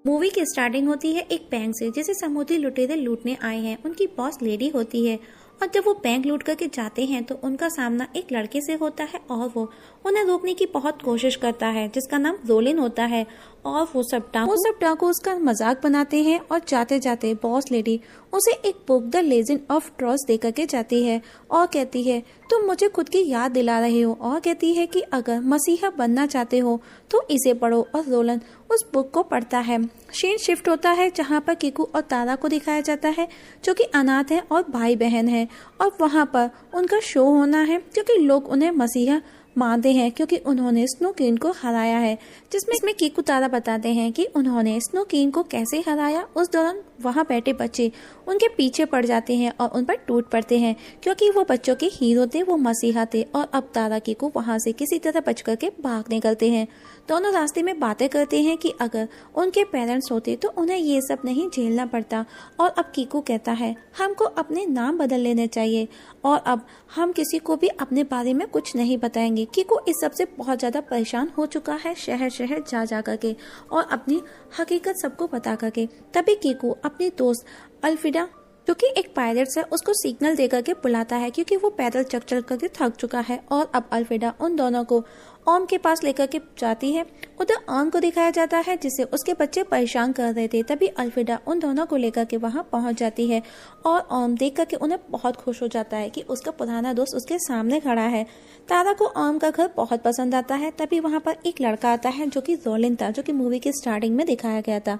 Movie की starting होती है एक बैंक से जिसे समुद्री लुटेरे लूटने आए हैं। उनकी बॉस लेडी होती है और जब वो बैंक लूट करके जाते हैं तो उनका सामना एक लड़के से होता है और वो उन्हें रोकने की बहुत कोशिश करता है जिसका नाम रोलिन होता है। और वो सब डाकू उसका मजाक बनाते हैं और जाते जाते बॉस लेडी उसे एक book the legend of trust दे करके जाती है और कहती है तुम मुझे खुद की याद दिला रहे हो, और कहती है कि अगर मसीहा बनना चाहते हो तो इसे पढ़ो। और रोलन उस बुक को पढ़ता है। सीन शिफ्ट होता है जहाँ पर कीकू और तारा को दिखाया जाता है जो कि अनाथ है और भाई बहन है, और वहाँ पर उनका शो होना है क्योंकि लोग उन्हें मसीहा मानते हैं क्योंकि उन्होंने स्नो क्वीन को हराया है। जिसमें कीकू तारा बताते हैं कि उन्होंने स्नो क्वीन को कैसे हराया। उस दौरान वहाँ बैठे बच्चे उनके पीछे पड़ जाते हैं और उन पर टूट पड़ते हैं क्योंकि वो बच्चों के हीरो थे, वो मसीहा थे। और अब तारा कीकू वहाँ से किसी तरह बच करके भाग निकलते हैं। दोनों रास्ते में बातें करते हैं कि अगर उनके पेरेंट्स होते तो उन्हें ये सब नहीं झेलना पड़ता। और अब कीकू कहता है हमको अपने नाम बदल लेने चाहिए और अब हम किसी को भी अपने बारे में कुछ नहीं बताएंगे। कीकू इस सब से बहुत ज्यादा परेशान हो चुका है, शहर शहर जा करके और अपनी हकीकत सबको बता करके। तभी कीकू अपनी दोस्त अल्फिडा जो कि एक पायलट है उसको सिग्नल दे करके बुलाता है क्योंकि वो पैदल चल करके थक चुका है। और अब अल्फिडा उन दोनों को ओम के पास लेकर के जाती है। उधर ओम को दिखाया जाता है जिसे उसके बच्चे परेशान कर रहे थे। तभी अल्फिडा उन दोनों को लेकर के वहां पहुंच जाती है और ओम देख करके उन्हें बहुत खुश हो जाता है कि उसका पुराना दोस्त उसके सामने खड़ा है। तारा को ओम का घर बहुत पसंद आता है। तभी वहां पर एक लड़का आता है जो कि रोलिन था, जो कि मूवी की स्टार्टिंग में दिखाया गया था।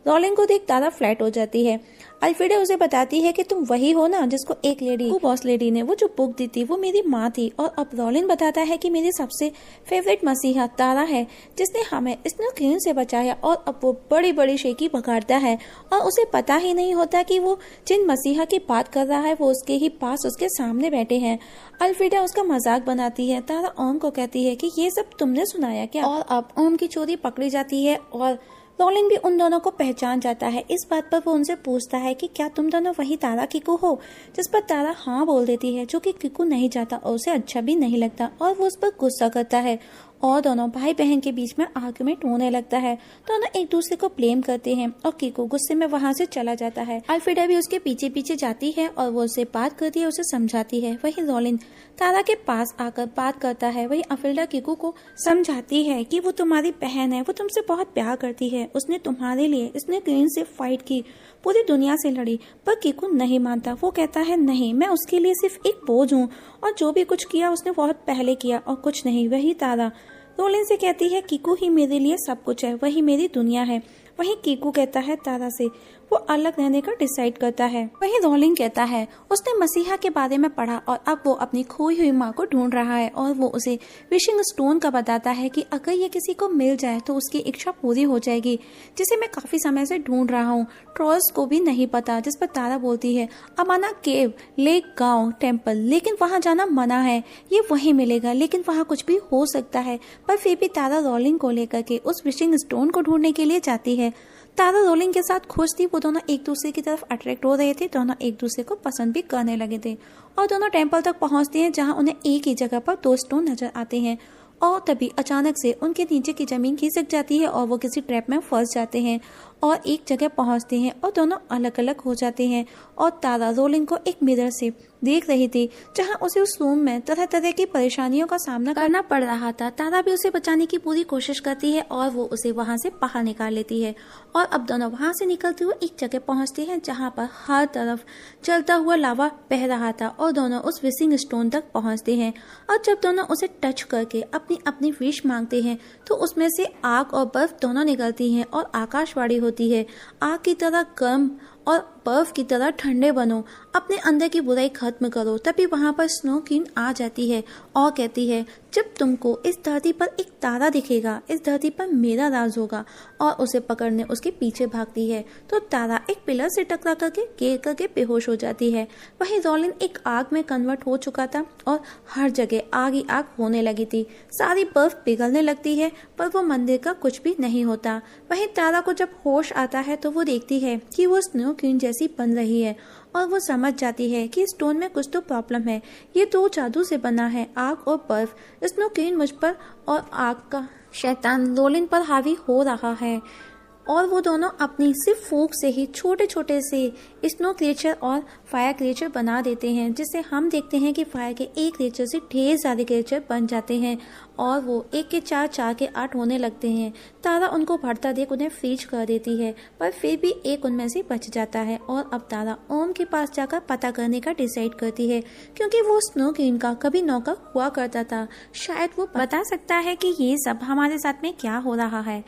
रोलिन को देख तारा फ्लैट हो जाती है। अल्फिडा उसे बताती है कि तुम वही हो ना जिसको एक लेडी, वो बॉस लेडी ने वो जो बुक दी थी वो मेरी माँ थी। और अब रोलिन बताता है कि मेरी सबसे फेवरेट मसीहा तारा है जिसने हमें स्नो क्वीन से बचाया। और अब वो बड़ी बड़ी शेखी पकड़ता है और उसे पता ही नहीं होता कि वो जिन मसीहा की बात कर रहा है वो उसके ही पास उसके सामने बैठे हैं। अल्फिडा उसका मजाक बनाती है। तारा ओम को कहती है कि ये सब तुमने सुनाया क्या। और अब ओम की चोरी पकड़ी जाती है और रोलिन भी उन दोनों को पहचान जाता है। इस बात पर वो उनसे पूछता है कि क्या तुम दोनों वही तारा कीकू हो, जिस पर तारा हाँ बोल देती है, जो कि कीकू नहीं चाहता और उसे अच्छा भी नहीं लगता और वो उस पर गुस्सा करता है। और दोनों भाई बहन के बीच में आर्गुमेंट होने लगता है। दोनों एक दूसरे को ब्लेम करते हैं और कीकू गुस्से में वहाँ से चला जाता है। अल्फिडा भी उसके पीछे पीछे जाती है और वो उससे बात करती है, उसे समझाती है। वही रोलिन तारा के पास आकर बात करता है। वही अल्फिडा कीकू को समझाती है कि वो तुम्हारी बहन है, वो तुमसे बहुत प्यार करती है, उसने तुम्हारे लिए स्नो क्वीन से फाइट की, पूरी दुनिया से लड़ी। पर कीकू नहीं मानता। वो कहता है नहीं, मैं उसके लिए सिर्फ एक बोझ हूँ और जो भी कुछ किया उसने बहुत पहले किया और कुछ नहीं। वही तारा रोलिन से कहती है कीकू ही मेरे लिए सब कुछ है, वही मेरी दुनिया है। वही कीकू कहता है तारा से वो अलग रहने का डिसाइड करता है। वही रोलिन कहता है उसने मसीहा के बारे में पढ़ा और अब वो अपनी खोई हुई माँ को ढूंढ रहा है। और वो उसे विशिंग स्टोन का बताता है कि अगर ये किसी को मिल जाए तो उसकी इच्छा पूरी हो जाएगी, जिसे मैं काफी समय से ढूंढ रहा हूँ। ट्रोल्स को भी नहीं पता। जिस पर तारा बोलती है अमाना केव, लेक, गाँव, टेम्पल, लेकिन वहाँ जाना मना है, ये वही मिलेगा लेकिन वहाँ कुछ भी हो सकता है। पर फिर भी तारा रोलिन को लेकर के उस विशिंग स्टोन को ढूंढने के लिए जाती है। तारा रोलिन के साथ खुश थी। वो दोनों एक दूसरे की तरफ अट्रैक्ट हो रहे थे, दोनों एक दूसरे को पसंद भी करने लगे थे और दोनों टेम्पल तक पहुंचते हैं जहां उन्हें एक ही जगह पर दो स्टोन नजर आते हैं। और तभी अचानक से उनके नीचे की जमीन खिसक जाती है और वो किसी ट्रैप में फंस जाते हैं और एक जगह पहुंचते हैं और दोनों अलग अलग हो जाते हैं। और तारा रोलिन को एक मिरर से देख रही थी जहां उसे उस रूम में तरह तरह की परेशानियों का सामना करना पड़ रहा था। तारा भी उसे बचाने की पूरी कोशिश करती है और वो उसे वहां से बाहर निकाल लेती है। और अब दोनों वहां से निकलते हुए एक जगह पहुंचते हैं जहां पर हर तरफ चलता हुआ लावा बह रहा था और दोनों उस विशिंग स्टोन तक पहुंचते हैं। और जब दोनों उसे टच करके अपनी अपनी विश मांगते हैं तो उसमें से आग और बर्फ दोनों निकलती हैं और आकाशवाणी होती है आग की तरह गर्म और बर्फ की तरह ठंडे बनो, अपने अंदर की बुराई खत्म करो। तभी वहां पर स्नो क्वीन आ जाती है और कहती है जब तुमको इस धरती पर एक तारा दिखेगा, इस धरती पर मेरा राज होगा। और उसे पकड़ने उसके पीछे भागती है तो तारा एक पिलर से टकरा करके गिर करके बेहोश हो जाती है। वहीं रोलिन एक आग में कन्वर्ट हो चुका था और हर जगह आग ही आग होने लगी थी। सारी बर्फ पिघलने लगती है पर वो मंदिर का कुछ भी नहीं होता। वहीं तारा को जब होश आता है तो वो देखती है कि वो स्नो क्वीन जैसी बन रही है और वो समझ जाती है कि स्टोन में कुछ तो प्रॉब्लम है। ये दो जादू से बना है, आग और बर्फ। स्नो क्वीन मुझ पर और आग का शैतान रोलिन पर हावी हो रहा है। और वो दोनों अपनी सिर्फ फूंक से ही छोटे छोटे से स्नो क्रिएचर और फायर क्रिएचर बना देते हैं, जिससे हम देखते हैं कि फायर के एक क्रिएचर से ढेर सारे क्रिएचर बन जाते हैं और वो 1 के 4, 4 के 8 होने लगते हैं। तारा उनको बढ़ता देख उन्हें फ्रीज कर देती है, पर फिर भी एक उनमें से बच जाता है और अब तारा ओम के पास जाकर पता करने का डिसाइड करती है, क्योंकि वो स्नो क्वीन का कभी नौकर हुआ करता था। शायद वो बता सकता है कि ये सब हमारे साथ में क्या हो रहा है।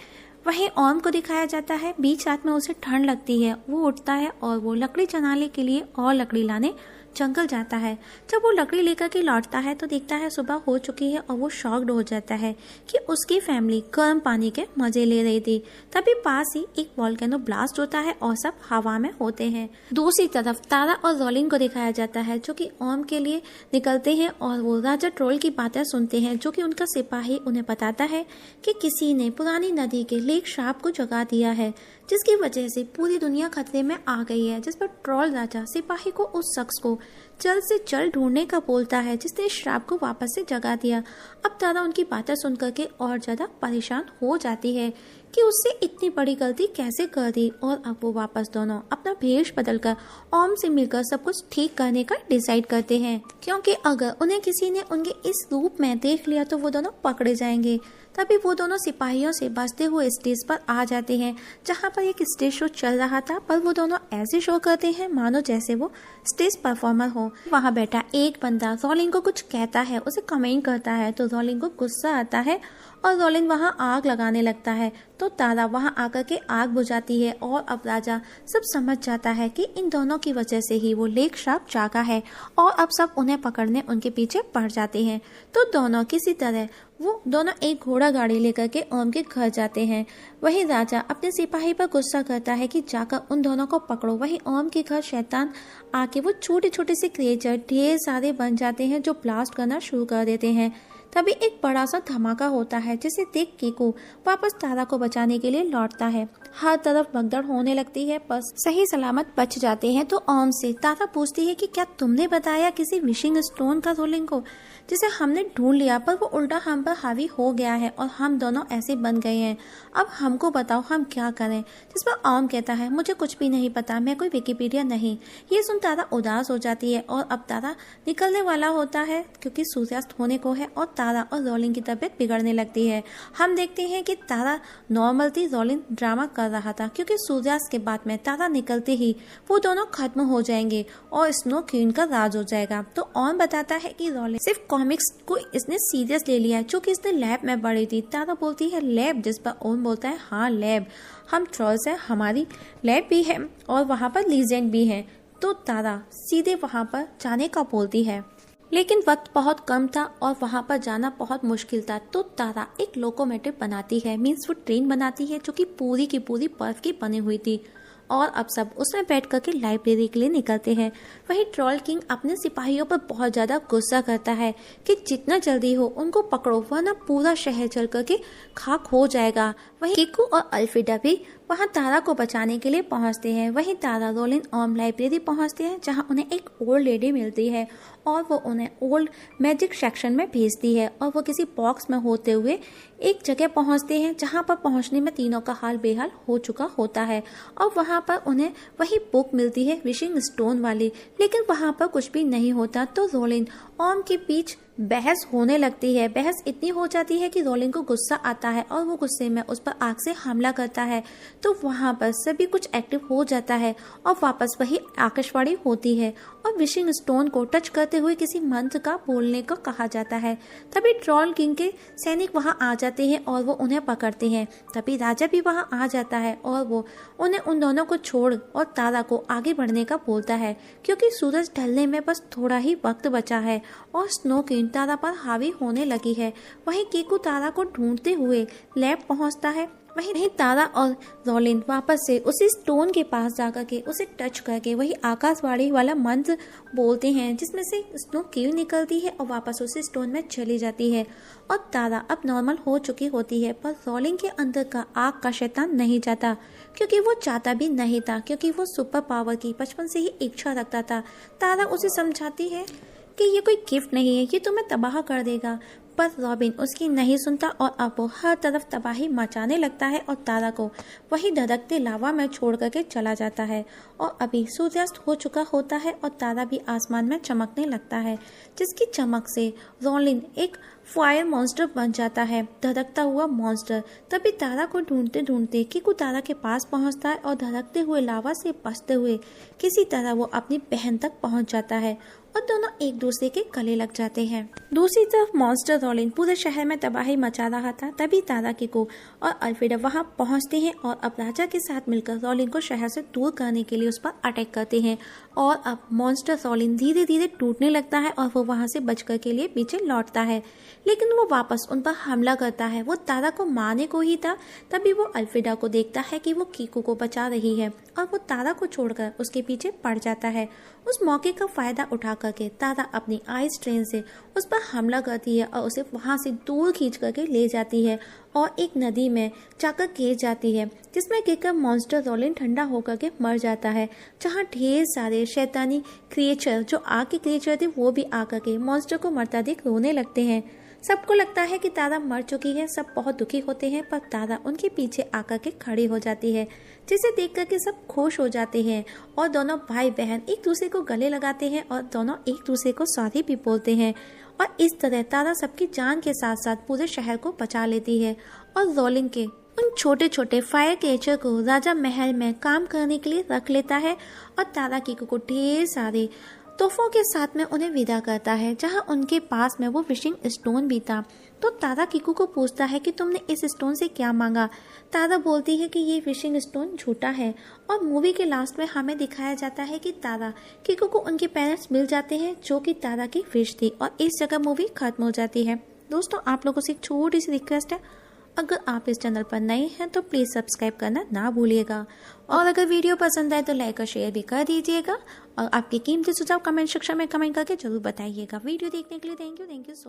वहीं ओम को दिखाया जाता है, बीच रात में उसे ठंड लगती है। वो उठता है और वो लकड़ी जलाने के लिए और लकड़ी लाने जंगल जाता है। जब वो लकड़ी लेकर के लौटता है तो देखता है सुबह हो चुकी है और वो शॉक्ड हो जाता है कि उसकी फैमिली गर्म पानी के मजे ले रही थी। तभी पास ही एक वोल्केनो ब्लास्ट होता है और सब हवा में होते हैं। दूसरी तरफ तारा और रोलिन को दिखाया जाता है, जो कि ओम के लिए निकलते हैं और वो राजा ट्रोल की बातें सुनते हैं, जो कि उनका सिपाही उन्हें बताता है कि किसी ने पुरानी नदी के लेक श्राप को जगा दिया है, जिसकी वजह से पूरी दुनिया खतरे में आ गई है। जिस पर ट्रोल राजा सिपाही को उस शख्स को जल्द से जल्द ढूंढने का बोलता है जिसने श्राप को वापस से जगा दिया। अब तारा उनकी बातें सुनकर के और ज्यादा परेशान हो जाती है कि उससे इतनी बड़ी गलती कैसे कर दी, और अब वो वापस दोनों अपना भेष बदलकर ओम से मिलकर सब कुछ ठीक करने का डिसाइड करते हैं, क्योंकि अगर उन्हें किसी ने उनके इस रूप में देख लिया तो वो दोनों पकड़े जाएंगे। तभी वो दोनों सिपाहियों से बचते हुए स्टेज पर आ जाते हैं, जहाँ पर एक स्टेज शो चल रहा था, पर वो दोनों ऐसे शो करते हैं मानो जैसे वो स्टेज परफॉर्मर हो। वहाँ बैठा एक बंदा रोलिन को कुछ कहता है, उसे कमेंट करता है, तो रोलिन को गुस्सा आता है और रोलिन वहाँ आग लगाने लगता है। तो तारा वहाँ आकर के आग बुझाती है और अब राजा सब समझ जाता है कि इन दोनों की वजह से ही वो लेक श्राप जागा है और अब सब उन्हें पकड़ने उनके पीछे पड़ जाते हैं। तो दोनों किसी तरह वो दोनों एक घोड़ा गाड़ी लेकर के ओम के घर जाते हैं। वहीं राजा अपने सिपाही पर गुस्सा करता है कि जाकर उन दोनों को पकड़ो। वहीं ओम के घर शैतान आके वो छोटे छोटे से क्रिएचर ढेर सारे बन जाते हैं, जो ब्लास्ट करना शुरू कर देते हैं। तभी एक बड़ा सा धमाका होता है, जिसे देख कीकू वापस तारा को बचाने के लिए लौटता है। हर तरफ भगदड़ होने लगती है, पर सही सलामत बच जाते हैं। तो ओम से तारा पूछती है कि क्या तुमने बताया किसी विशिंग स्टोन का रोलिंग को, जिसे हमने ढूंढ लिया, पर वो उल्टा हम पर हावी हो गया है और हम दोनों ऐसे बन गए हैं। अब हमको बताओ हम क्या करें। जिस पर ओम कहता है, मुझे कुछ भी नहीं पता, मैं कोई विकिपीडिया नहीं। ये सुन तारा उदास हो जाती है और अब तारा निकलने वाला होता है, क्योंकि सूर्यास्त होने को है और तारा और रोलिन की तबीयत बिगड़ने लगती है। हम देखते हैं कि तारा नॉर्मल थी, रोलिन ड्रामा कर रहा था, क्योंकि सूर्यास्त के बाद में तारा निकलते ही वो दोनों खत्म हो जाएंगे और स्नो क्वीन का राज हो जाएगा। तो ओम बताता है कि रोलिन सिर्फ कॉमिक्स को इसने सीरियस ले लिया है, जो कि इसने लैब में पढ़ी थी। तारा बोलती है लैब, जिस पर ओम बोलता है हाँ लैब, हम ट्रोल्स हैं, हमारी लैब भी है और वहाँ पर लीजेंड भी है। तो तारा सीधे वहाँ पर जाने का बोलती है, लेकिन वक्त बहुत कम था और वहाँ पर जाना बहुत मुश्किल था। तो तारा एक लोकोमोटिव बनाती है, मीन्स वो ट्रेन बनाती है, जो कि पूरी की पूरी बर्फ की बनी हुई थी और अब सब उसमें बैठ करके लाइब्रेरी के लिए निकलते हैं। वहीं ट्रोल किंग अपने सिपाहियों पर बहुत ज्यादा गुस्सा करता है कि जितना जल्दी हो उनको पकड़ो, वरना पूरा शहर जल करके खाक हो जाएगा। वहीं कीकू और अल्फिडा भी वहां तारा को बचाने के लिए पहुंचते हैं। वहीं तारा, रोलिन ओम लाइब्रेरी पहुंचते हैं, जहां उन्हें एक ओल्ड लेडी मिलती है और वो उन्हें ओल्ड मैजिक सेक्शन में भेजती है और वो किसी बॉक्स में होते हुए एक जगह पहुंचते हैं, जहां पर पहुंचने में तीनों का हाल बेहाल हो चुका होता है और वहां पर उन्हें वही बुक मिलती है विशिंग स्टोन वाली, लेकिन वहां पर कुछ भी नहीं होता। तो रोलिन ओम के बीच बहस होने लगती है। बहस इतनी हो जाती है कि रोलिन को गुस्सा आता है और वो गुस्से में उस पर आग से हमला करता है। तो वहां पर सभी कुछ एक्टिव हो जाता है और वापस वही आकाशवाणी होती है और विशिंग स्टोन को टच करते हुए किसी मंत्र का बोलने को कहा जाता है। तभी ट्रोल किंग के सैनिक वहां आ जाते हैं और वो उन्हें पकड़ते हैं। तभी राजा भी वहां आ जाता है और वो उन्हें उन दोनों को छोड़ और तारा को आगे बढ़ने का बोलता है, क्योंकि सूरज ढलने में बस थोड़ा ही वक्त बचा है और स्नो क्वीन तारा पर हावी होने लगी है। वहीं कीकू तारा को ढूंढते हुए लैब पहुंचता है। वहीं तारा और रोलिन वापस से उसी स्टोन के पास जाकर के उसे टच करके वही आकाशवाणी वाला मंत्र बोलते हैं, जिसमें से स्नो क्वीन निकलती है और वापस उसी स्टोन में चली जाती है और तारा अब नॉर्मल हो चुकी होती है। पर रोलिन के अंदर का आग का शैतान नहीं जाता, क्योंकि वो चाहता भी नहीं था, क्योंकि वो सुपर पावर की बचपन से ही इच्छा रखता था। तारा उसे समझाती है कि ये कोई गिफ्ट नहीं है, ये तुम्हें तबाह कर देगा, पर रॉबिन उसकी नहीं सुनता और अब वो हर तरफ तबाही मचाने लगता है और तारा को वही धधकते लावा में छोड़ करके चला जाता है। और अभी सूर्यास्त हो चुका होता है और तारा भी आसमान में चमकने लगता है, जिसकी चमक से रॉलिन एक फायर मॉन्स्टर बन जाता है, धधकता हुआ मॉन्स्टर। तभी तारा को ढूंढते ढूंढते किकू तारा के पास पहुंचता है और धधकते हुए लावा से बचते हुए किसी तरह वो अपनी बहन तक पहुंच जाता है और दोनों एक दूसरे के गले लग जाते हैं। दूसरी तरफ मॉन्स्टर रॉलिन पूरे शहर में तबाही मचा रहा था। तभी तारा, किकू और अल्फ्रेडा वहां पहुंचते हैं और अब राजा के साथ मिलकर रॉलिन को शहर से दूर करने के लिए उस पर अटैक करते हैं। और अब मॉन्स्टर रॉलिन धीरे धीरे टूटने लगता है और वो वहां से बचकर के लिए पीछे लौटता है, लेकिन वो वापस उन पर हमला करता है। वो तारा को मारने को ही था। तभी वो अल्फ्रेडा को देखता है कि वो किकू को बचा रही है और वो तारा को छोड़कर उसके पीछे पड़ जाता है। उस मौके का फायदा उठा करके तारा अपनी आइस ट्रेन से उस पर हमला करती है और उसे वहां से दूर खींच करके ले जाती है और एक नदी में जाकर गिर जाती है, जिसमें गिरकर मॉन्स्टर रॉलिन ठंडा होकर के मर जाता है। जहां ढेर सारे शैतानी क्रिएचर जो आग के क्रिएचर थे वो भी आकर के मॉन्स्टर को मरता देख रोने लगते हैं। सबको लगता है कि तारा मर चुकी है, सब बहुत दुखी होते हैं, पर तारा उनके पीछे आकर के खड़ी हो जाती है, जिसे देख कर के सब खुश हो जाते हैं और दोनों भाई बहन एक दूसरे को गले लगाते हैं और दोनों एक दूसरे को सॉरी भी बोलते हैं। और इस तरह तारा सबकी जान के साथ साथ पूरे शहर को बचा लेती है और रॉलिन के उन छोटे छोटे फायर क्रिएचर को राजा महल में काम करने के लिए रख लेता है और तारा किकू को ढेर सारे तोहफों के साथ में उन्हें विदा करता है, जहां उनके पास में वो विशिंग स्टोन भी था। तो तारा किकू को पूछता है कि तुमने इस स्टोन से क्या मांगा। तारा बोलती है कि ये विशिंग स्टोन झूठा है और मूवी के लास्ट में हमें दिखाया जाता है कि तारा किकू को उनके पेरेंट्स मिल जाते हैं, जो कि तारा की विश थी, और इस जगह मूवी खत्म हो जाती है। दोस्तों, आप लोगों से एक छोटी सी रिक्वेस्ट है, अगर आप इस चैनल पर नए हैं तो प्लीज़ सब्सक्राइब करना ना भूलिएगा और अगर वीडियो पसंद आए तो लाइक और शेयर भी कर दीजिएगा और आपके कीमती सुझाव कमेंट सेक्शन में कमेंट करके जरूर बताइएगा। वीडियो देखने के लिए थैंक यू सो